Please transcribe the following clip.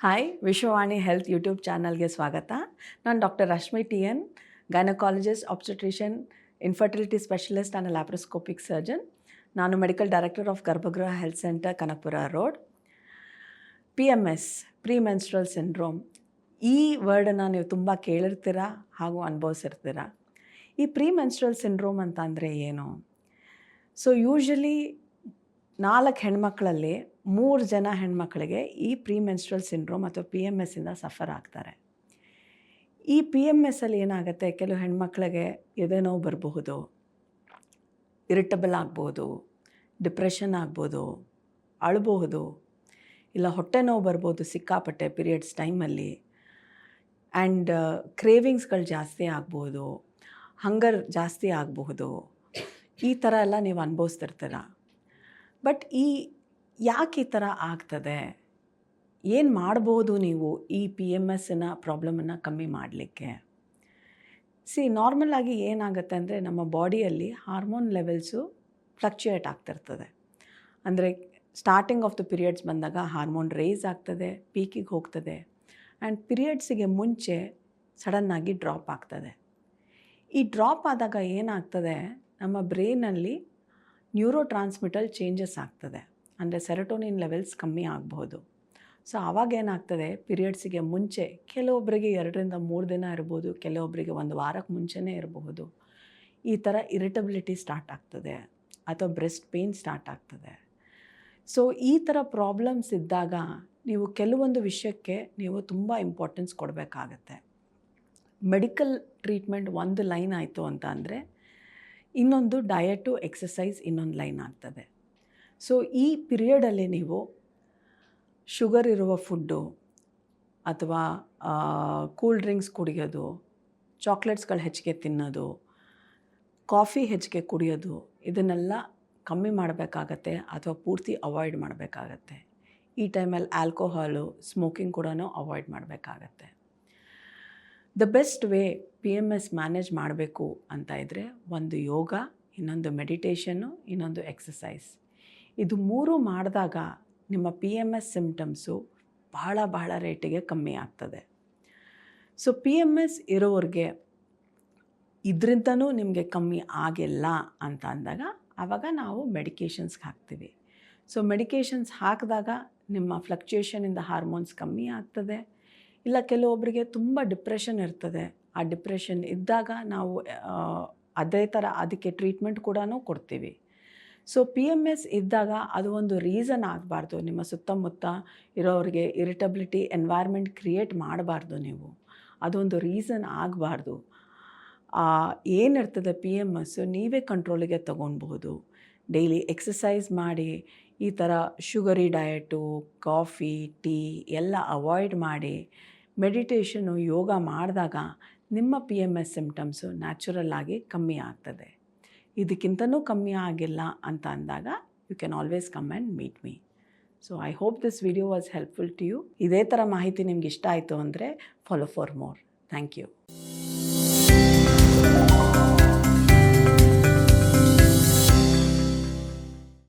Hi, Vishwavani health YouTube ಚಾನಲ್ಗೆ ಸ್ವಾಗತ. ನಾನು doctor Rashmi T N, gynaecologist, obstetrician, infertility specialist and laparoscopic surgeon. ನಾನು medical director of Garbhagriha health centre, Kanakapura road. PMS, pre menstrual syndrome, ಈ ವರ್ಡನ್ನು ನೀವು ತುಂಬ ಕೇಳಿರ್ತೀರ ಹಾಗೂ ಅನುಭವಿಸಿರ್ತೀರ. ಈ ಪ್ರೀ ಮೆನ್ಸ್ಟ್ರಲ್ ಸಿಂಡ್ರೋಮ್ ಅಂತ ಅಂದರೆ ಏನು? ಸೊ ಯೂಶ್ವಲಿ 4 ಹೆಣ್ಮಕ್ಳಲ್ಲಿ 3 ಜನ ಹೆಣ್ಮಕ್ಳಿಗೆ ಈ ಪ್ರೀ ಮೆನ್ಸ್ಟ್ರಲ್ ಸಿಂಡ್ರೋಮ್ ಅಥವಾ PMS ಇಂದ ಸಫರ್ ಆಗ್ತಾರೆ. ಈ PMS ಅಲ್ಲಿ ಏನಾಗುತ್ತೆ, ಕೆಲವು ಹೆಣ್ಮಕ್ಳಿಗೆ ಎದೆ ನೋವು ಬರಬಹುದು, ಇರಿಟಬಲ್ ಆಗ್ಬೋದು, ಡಿಪ್ರೆಷನ್ ಆಗ್ಬೋದು, ಅಳಬಹುದು, ಇಲ್ಲ ಹೊಟ್ಟೆ ನೋವು ಬರ್ಬೋದು ಸಿಕ್ಕಾಪಟ್ಟೆ ಪೀರಿಯಡ್ಸ್ ಟೈಮಲ್ಲಿ. ಆ್ಯಂಡ್ ಕ್ರೇವಿಂಗ್ಸ್ಗಳು ಜಾಸ್ತಿ ಆಗ್ಬೋದು, ಹಂಗರ್ ಜಾಸ್ತಿ ಆಗಬಹುದು. ಈ ಥರ ಎಲ್ಲ ನೀವು ಅನುಭವಿಸ್ತಿರ್ತೀರ. ಬಟ್ ಯಾಕೆ ಈ ಥರ ಆಗ್ತದೆ? ಏನು ಮಾಡ್ಬೋದು ನೀವು ಈ PMSನ ಪ್ರಾಬ್ಲಮನ್ನು ಕಮ್ಮಿ ಮಾಡಲಿಕ್ಕೆ? ನಾರ್ಮಲ್ ಆಗಿ ಏನಾಗುತ್ತೆ ಅಂದರೆ, ನಮ್ಮ ಬಾಡಿಯಲ್ಲಿ ಹಾರ್ಮೋನ್ ಲೆವೆಲ್ಸು ಫ್ಲಕ್ಚುಯೇಟ್ ಆಗ್ತಿರ್ತದೆ. ಅಂದರೆ ಸ್ಟಾರ್ಟಿಂಗ್ ಆಫ್ ದ ಪೀರಿಯಡ್ಸ್ ಬಂದಾಗ ಹಾರ್ಮೋನ್ ರೇಸ್ ಆಗ್ತದೆ, ಪೀಕಿಗೆ ಹೋಗ್ತದೆ, ಆ್ಯಂಡ್ ಪೀರಿಯಡ್ಸಿಗೆ ಮುಂಚೆ ಸಡನ್ನಾಗಿ ಡ್ರಾಪ್ ಆಗ್ತದೆ. ಈ ಡ್ರಾಪ್ ಆದಾಗ ಏನಾಗ್ತದೆ, ನಮ್ಮ ಬ್ರೈನಲ್ಲಿ ನ್ಯೂರೋ ಟ್ರಾನ್ಸ್ಮಿಟರ್ ಚೇಂಜಸ್ ಆಗ್ತದೆ. ಅಂದರೆ ಸೆರೋಟೋನಿನ್ ಲೆವೆಲ್ಸ್ ಕಮ್ಮಿ ಆಗಬಹುದು. ಸೊ ಆವಾಗ ಏನಾಗ್ತದೆ, ಪೀರಿಯಡ್ಸಿಗೆ ಮುಂಚೆ ಕೆಲವೊಬ್ಬರಿಗೆ 2 ರಿಂದ 3 ದಿನ ಇರ್ಬೋದು, ಕೆಲವೊಬ್ಬರಿಗೆ 1 ವಾರಕ್ಕೆ ಮುಂಚೆನೇ ಇರಬಹುದು, ಈ ಥರ ಇರಿಟಬಿಲಿಟಿ ಸ್ಟಾರ್ಟ್ ಆಗ್ತದೆ ಅಥವಾ ಬ್ರೆಸ್ಟ್ ಪೇಯ್ನ್ ಸ್ಟಾರ್ಟ್ ಆಗ್ತದೆ. ಸೊ ಈ ಥರ ಪ್ರಾಬ್ಲಮ್ಸ್ ಇದ್ದಾಗ ನೀವು ಕೆಲವೊಂದು ವಿಷಯಕ್ಕೆ ನೀವು ತುಂಬ ಇಂಪಾರ್ಟೆನ್ಸ್ ಕೊಡಬೇಕಾಗತ್ತೆ. ಮೆಡಿಕಲ್ ಟ್ರೀಟ್ಮೆಂಟ್ ಒಂದು ಲೈನ್ ಆಯಿತು ಅಂತ ಅಂದರೆ, ಇನ್ನೊಂದು ಡಯಟು, ಎಕ್ಸಸೈಸ್ ಇನ್ನೊಂದು ಲೈನ್ ಆಗ್ತದೆ. ಸೊ ಈ ಪೀರಿಯಡಲ್ಲಿ ನೀವು ಶುಗರ್ ಇರುವ ಫುಡ್ಡು ಅಥವಾ ಕೂಲ್ ಡ್ರಿಂಕ್ಸ್ ಕುಡಿಯೋದು, ಚಾಕ್ಲೇಟ್ಸ್ಗಳು ಹೆಚ್ಚಿಗೆ ತಿನ್ನೋದು, ಕಾಫಿ ಹೆಚ್ಚಿಗೆ ಕುಡಿಯೋದು, ಇದನ್ನೆಲ್ಲ ಕಮ್ಮಿ ಮಾಡಬೇಕಾಗತ್ತೆ ಅಥವಾ ಪೂರ್ತಿ ಅವಾಯ್ಡ್ ಮಾಡಬೇಕಾಗತ್ತೆ. ಈ ಟೈಮಲ್ಲಿ ಆಲ್ಕೋಹಾಲು, ಸ್ಮೋಕಿಂಗ್ ಕೂಡ ಅವಾಯ್ಡ್ ಮಾಡಬೇಕಾಗತ್ತೆ. The best way PMS manage ಮಾಡಬೇಕು ಅಂತ ಇದ್ದರೆ, ಒಂದು ಯೋಗ, ಇನ್ನೊಂದು ಮೆಡಿಟೇಷನ್ನು, ಇನ್ನೊಂದು ಎಕ್ಸಸೈಸ್. ಇದು 3 ಮಾಡಿದಾಗ ನಿಮ್ಮ PMS ಸಿಮ್ಟಮ್ಸು ಬಹಳ ರೇಟಿಗೆ ಕಮ್ಮಿ ಆಗ್ತದೆ. ಸೊ PMS ಇರೋರಿಗೆ ಇದರಿಂದನೂ ನಿಮಗೆ ಕಮ್ಮಿ ಆಗಿಲ್ಲ ಅಂತ ಅಂದಾಗ ಆವಾಗ ನಾವು ಮೆಡಿಕೇಷನ್ಸ್ಗೆ ಹಾಕ್ತೀವಿ. ಸೊ ಮೆಡಿಕೇಷನ್ಸ್ ಹಾಕಿದಾಗ ನಿಮ್ಮ ಫ್ಲಕ್ಚುಯೇಷನಿಂದ ಹಾರ್ಮೋನ್ಸ್ ಕಮ್ಮಿ ಆಗ್ತದೆ. ಇಲ್ಲ ಕೆಲವೊಬ್ಬರಿಗೆ ತುಂಬ ಡಿಪ್ರೆಷನ್ ಇರ್ತದೆ. ಆ ಡಿಪ್ರೆಷನ್ ಇದ್ದಾಗ ನಾವು ಅದೇ ಥರ ಅದಕ್ಕೆ ಟ್ರೀಟ್ಮೆಂಟ್ ಕೂಡ ಕೊಡ್ತೀವಿ. ಸೊ PMS ಇದ್ದಾಗ ಅದು ಒಂದು ರೀಸನ್ ಆಗಬಾರ್ದು. ನಿಮ್ಮ ಸುತ್ತಮುತ್ತ ಇರೋರಿಗೆ ಇರಿಟಬಿಲಿಟಿ ಎನ್ವೈರ್ಮೆಂಟ್ ಕ್ರಿಯೇಟ್ ಮಾಡಬಾರ್ದು ನೀವು. ಅದೊಂದು ರೀಸನ್ ಆಗಬಾರ್ದು. ಏನಿರ್ತದೆ PMS ನೀವೇ ಕಂಟ್ರೋಲಿಗೆ ತೊಗೊಳ್ಬಹುದು. ಡೈಲಿ ಎಕ್ಸಸೈಸ್ ಮಾಡಿ, ಈ ಥರ ಶುಗರಿ ಡಯಟು, ಕಾಫಿ, ಟೀ ಎಲ್ಲ ಅವಾಯ್ಡ್ ಮಾಡಿ, ಮೆಡಿಟೇಷನು, ಯೋಗ ಮಾಡಿದಾಗ ನಿಮ್ಮ PMS ಸಿಮ್ಟಮ್ಸು ನ್ಯಾಚುರಲ್ ಆಗಿ ಕಮ್ಮಿ ಆಗ್ತದೆ. ಇದಕ್ಕಿಂತನೂ ಕಮ್ಮಿ ಆಗಿಲ್ಲ ಅಂತ ಅಂದಾಗ you can always come and meet me. So I hope this video was helpful to you. ಇದೇ ಥರ ಮಾಹಿತಿ ನಿಮ್ಗೆ ಇಷ್ಟ ಆಯಿತು ಅಂದರೆ follow for more. Thank you.